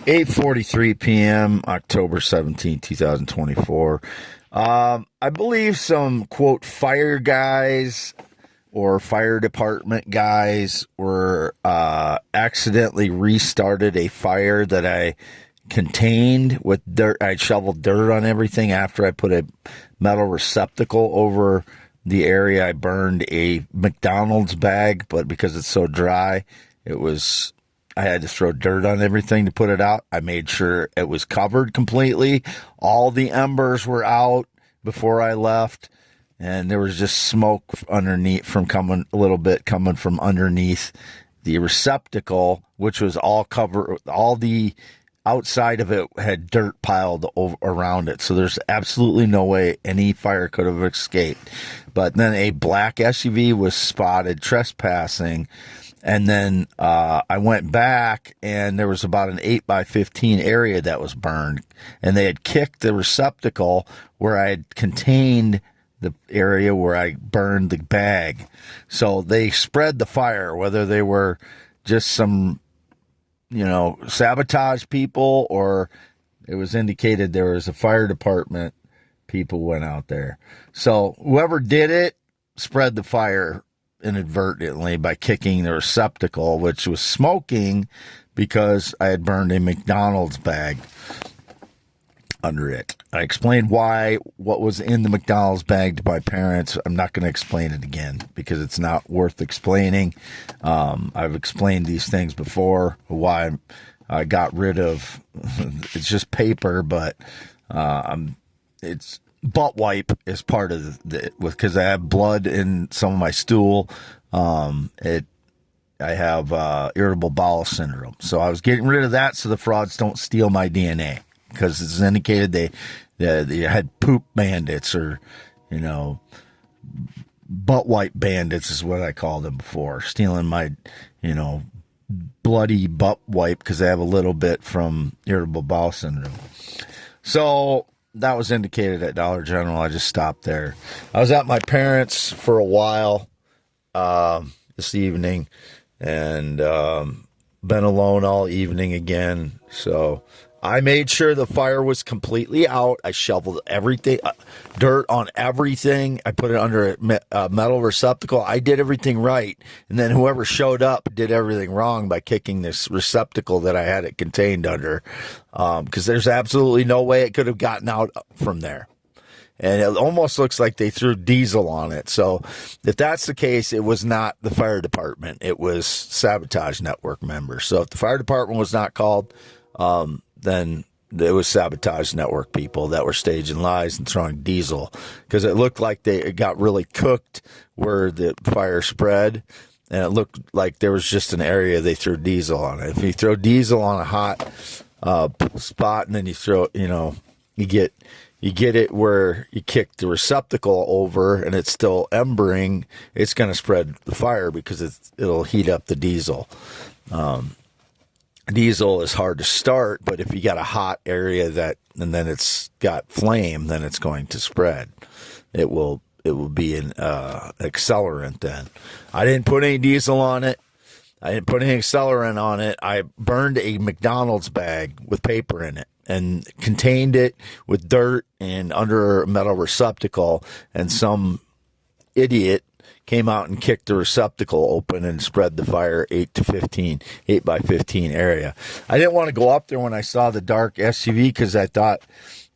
8:43 p.m., October 17, 2024. I believe some, quote, fire guys or fire department guys were accidentally restarted a fire that I contained with dirt. I shoveled dirt on everything after I put a metal receptacle over the area. I burned a McDonald's bag, but because it's so dry, I had to throw dirt on everything to put it out. I made sure it was covered completely. All the embers were out before I left, and there was just smoke underneath coming from underneath the receptacle, which was all covered. All the outside of it had dirt piled around it. So there's absolutely no way any fire could have escaped. But then a black SUV was spotted trespassing. And then I went back, and there was about an 8x15 area that was burned. And they had kicked the receptacle where I had contained the area where I burned the bag. So they spread the fire, whether they were just some, sabotage people, or it was indicated there was a fire department people went out there. So whoever did it spread the fire inadvertently by kicking the receptacle, which was smoking because I had burned a McDonald's bag under it. I explained what was in the McDonald's bag to my parents. I'm not going to explain it again because it's not worth explaining. I've explained these things before, why I got rid of it's just paper, but it's butt wipe is part of because I have blood in some of my stool. I have irritable bowel syndrome. So I was getting rid of that so the frauds don't steal my DNA, because it's indicated they had poop bandits, or, butt wipe bandits is what I called them before, stealing my, bloody butt wipe because I have a little bit from irritable bowel syndrome. So that was indicated at Dollar General. I just stopped there. I was at my parents' for a while this evening, and been alone all evening again. So I made sure the fire was completely out. I shoveled everything, dirt on everything. I put it under a metal receptacle. I did everything right. And then whoever showed up did everything wrong by kicking this receptacle that I had it contained under. Because there's absolutely no way it could have gotten out from there. And it almost looks like they threw diesel on it. So if that's the case, it was not the fire department. It was sabotage network members. So if the fire department was not called, then it was sabotage network people that were staging lies and throwing diesel, because it looked like it got really cooked where the fire spread, and it looked like there was just an area they threw diesel on it. If you throw diesel on a hot spot, and then you throw, you get it where you kick the receptacle over and it's still embering, it's going to spread the fire because it'll heat up the diesel. Diesel is hard to start, but if you got a hot area and then it's got flame, then it's going to spread. It will be an accelerant then. I didn't put any diesel on it. I didn't put any accelerant on it. I burned a McDonald's bag with paper in it and contained it with dirt and under a metal receptacle, and some idiot came out and kicked the receptacle open and spread the fire 8x15 area. I didn't want to go up there when I saw the dark SUV because I thought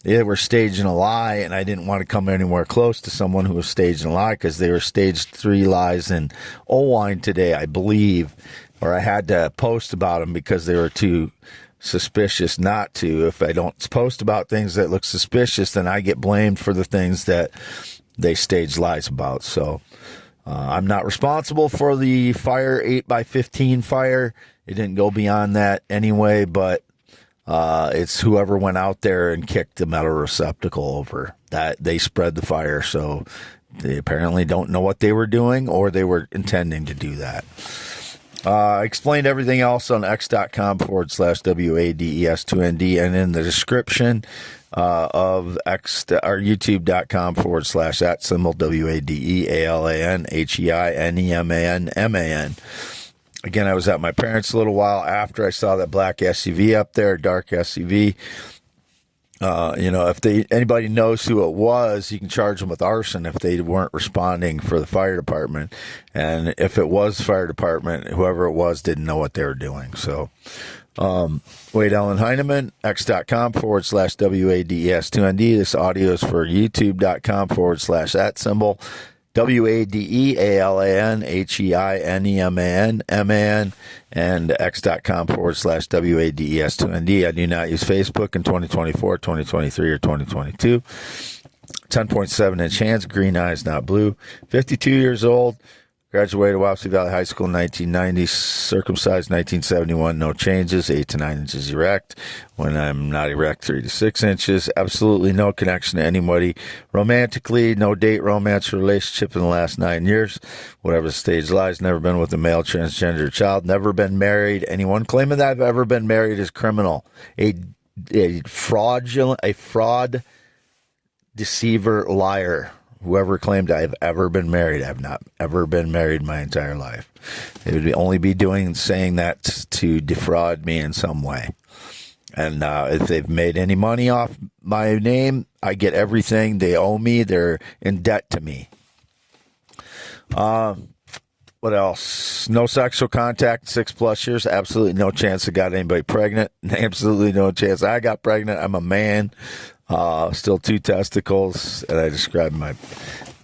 they were staging a lie, and I didn't want to come anywhere close to someone who was staging a lie, because they were staged 3 lies in Oelwein today, I believe, or I had to post about them because they were too suspicious not to. If I don't post about things that look suspicious, then I get blamed for the things that they stage lies about. So I'm not responsible for the fire, 8x15 fire. It didn't go beyond that anyway, but it's whoever went out there and kicked the metal receptacle over that they spread the fire. So they apparently don't know what they were doing, or they were intending to do that. I explained everything else on x.com/WADES2ND, and in the description of youtube.com/@WADEALANHEINEMANMAN. Again, I was at my parents' a little while after I saw that black SUV up there, dark SUV. If anybody knows who it was, you can charge them with arson if they weren't responding for the fire department. And if it was the fire department, whoever it was didn't know what they were doing. So, Wade Allen Heineman, x.com/WADES2ND. This audio is for youtube.com/@ symbol. WADEALANHEINEMAN and x.com/WADES2ND. I do not use Facebook in 2024, 2023, or 2022. 10.7 inch hands, green eyes, not blue. 52 years old. Graduated Wapsie Valley High School in 1990, circumcised 1971, no changes, 8 to 9 inches erect. When I'm not erect, 3 to 6 inches. Absolutely no connection to anybody romantically, no date, romance, or relationship in the last 9 years. Whatever the stage lies, never been with a male transgender child, never been married. Anyone claiming that I've ever been married is criminal. A fraud, deceiver, liar. Whoever claimed I've ever been married, I've not ever been married my entire life. They would only be saying that to defraud me in some way. And if they've made any money off my name, I get everything. They owe me. They're in debt to me. What else? No sexual contact, 6+ years. Absolutely no chance I got anybody pregnant. Absolutely no chance I got pregnant. I'm a man. Still 2 testicles, and I described my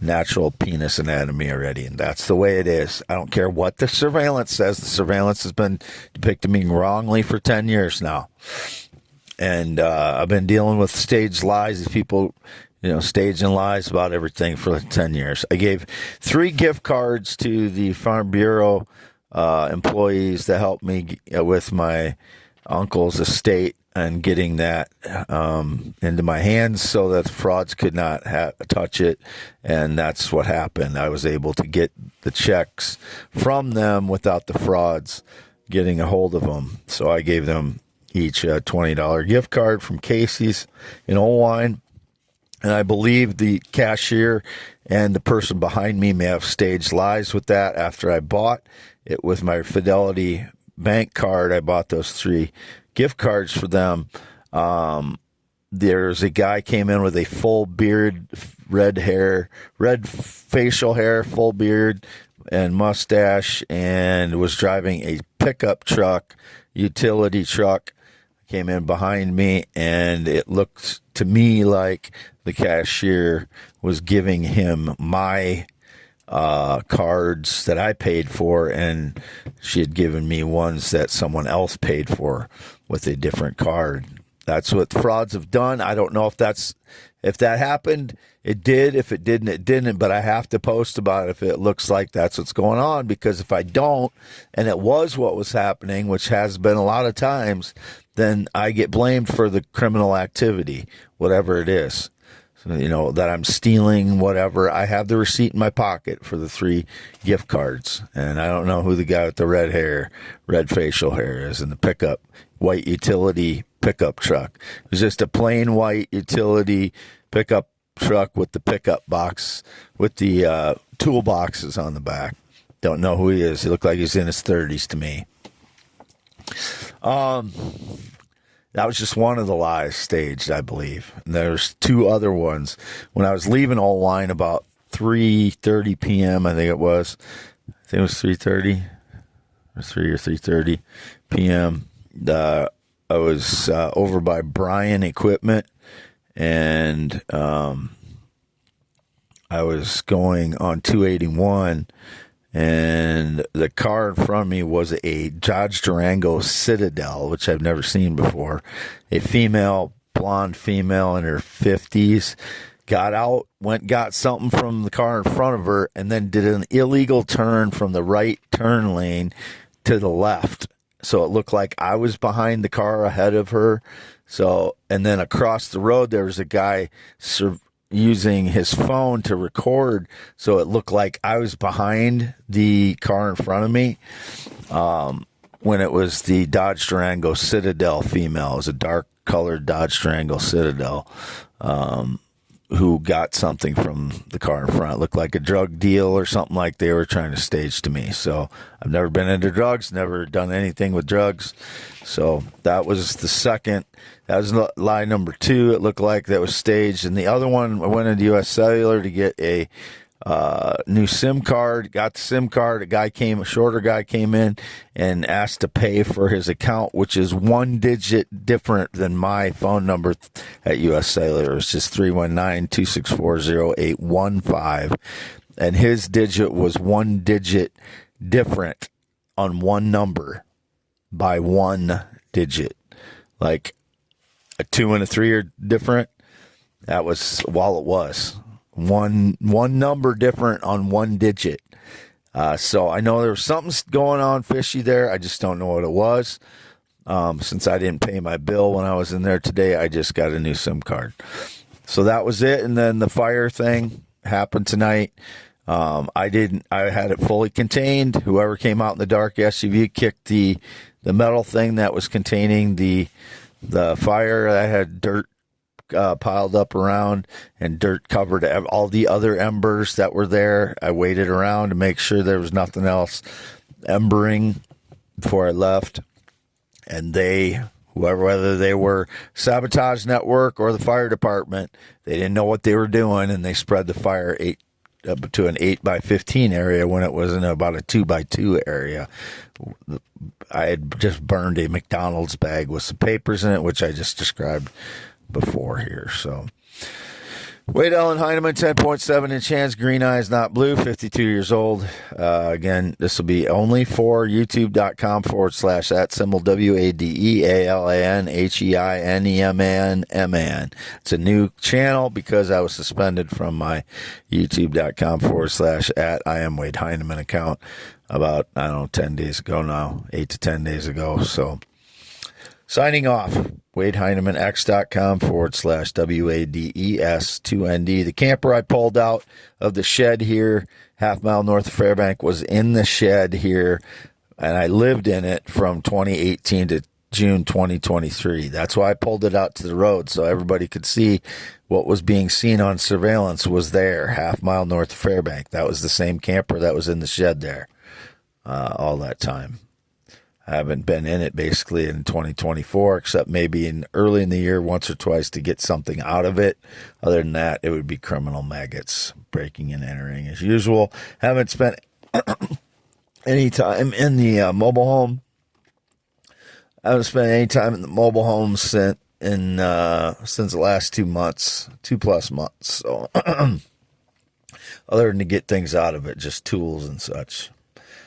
natural penis anatomy already, and that's the way it is. I don't care what the surveillance says. The surveillance has been depicting me wrongly for 10 years now. And I've been dealing with staged lies. These people, staging lies about everything for 10 years. I gave 3 gift cards to the Farm Bureau employees to help me with my uncle's estate and getting that into my hands so that the frauds could not touch it. And that's what happened. I was able to get the checks from them without the frauds getting a hold of them. So I gave them each a $20 gift card from Casey's in Oelwein. And I believe the cashier and the person behind me may have staged lies with that after I bought it with my Fidelity bank card. I bought those 3 gift cards for them. There's a guy came in with a full beard, red facial hair, full beard and mustache, and was driving a pickup truck, utility truck. Came in behind me, and it looked to me like the cashier was giving him my cards that I paid for, and she had given me ones that someone else paid for with a different card. That's what frauds have done. I don't know if that happened. It did. If it didn't, it didn't. But I have to post about it if it looks like that's what's going on, because if I don't, and it was what was happening, which has been a lot of times, then I get blamed for the criminal activity, whatever it is. That I'm stealing, whatever. I have the receipt in my pocket for the 3 gift cards. And I don't know who the guy with the red facial hair is in the white utility pickup truck. It was just a plain white utility pickup truck with the pickup box, with the toolboxes on the back. Don't know who he is. He looked like he's in his 30s to me. That was just one of the lies staged, I believe. And there's 2 other ones. When I was leaving Oelwein about 3:30 p.m., I think it was 3:30 or 3:30 p.m. I was over by Bryan Equipment, and I was going on 281, and the car in front of me was a Dodge Durango Citadel, which I've never seen before. A blonde female in her 50s, got out, got something from the car in front of her, and then did an illegal turn from the right turn lane to the left. So it looked like I was behind the car ahead of her. And then across the road, there was a guy using his phone to record, so it looked like I was behind the car in front of me, when it was the Dodge Durango Citadel female. It was a dark colored Dodge Durango Citadel. who got something from the car in front. It looked like a drug deal or something like they were trying to stage to me. So I've never been into drugs, never done anything with drugs. So that was the second. That was lie number 2. It looked like that was staged. And the other one, I went into U.S. Cellular to get a new SIM card. Got the SIM card. A shorter guy came in and asked to pay for his account, which is 1 digit different than my phone number at U.S. Cellular. It's just 319-264-0815. And his digit was 1 digit different on one number by 1 digit. Like a 2 and a 3 are different. That was all it was. One number different on 1 digit. So I know there was something going on fishy there. I just don't know what it was. Since I didn't pay my bill when I was in there today, I just got a new SIM card. So that was it. And then the fire thing happened tonight. I had it fully contained. Whoever came out in the dark SUV kicked the metal thing that was containing the fire. I had dirt piled up around and dirt covered all the other embers that were there. I waited around to make sure there was nothing else embering before I left. And whether they were sabotage network or the fire department, they didn't know what they were doing, and they spread the fire up to an 8x15 area when it was in about a 2x2 area. I had just burned a McDonald's bag with some papers in it, which I just described before here. So Wade Allen Heineman, 10.7-inch hands, green eyes, not blue, 52 years old. Again, this will be only for youtube.com/@ WADEALANHEINEMAN. It's a new channel because I was suspended from my youtube.com/@ I am Wade Heineman account about, 10 days ago now, 8 to 10 days ago. So signing off. WadeHeineman.x.com/WADES2ND. The camper I pulled out of the shed here, half-mile north of Fairbank, was in the shed here, and I lived in it from 2018 to June 2023. That's why I pulled it out to the road, so everybody could see what was being seen on surveillance was there, half-mile north of Fairbank. That was the same camper that was in the shed there all that time. I haven't been in it basically in 2024, except maybe early in the year once or twice to get something out of it. Other than that, it would be criminal maggots breaking and entering as usual. Haven't spent any time in the mobile home. I haven't spent any time in the mobile home since the last 2 months, 2+ months. So other than to get things out of it, just tools and such.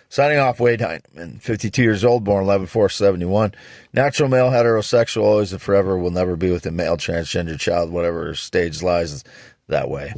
Signing off, Wade Heineman, 52 years old, born 11/4/71. Natural male, heterosexual, always and forever, will never be with a male, transgender child, whatever stage lies that way.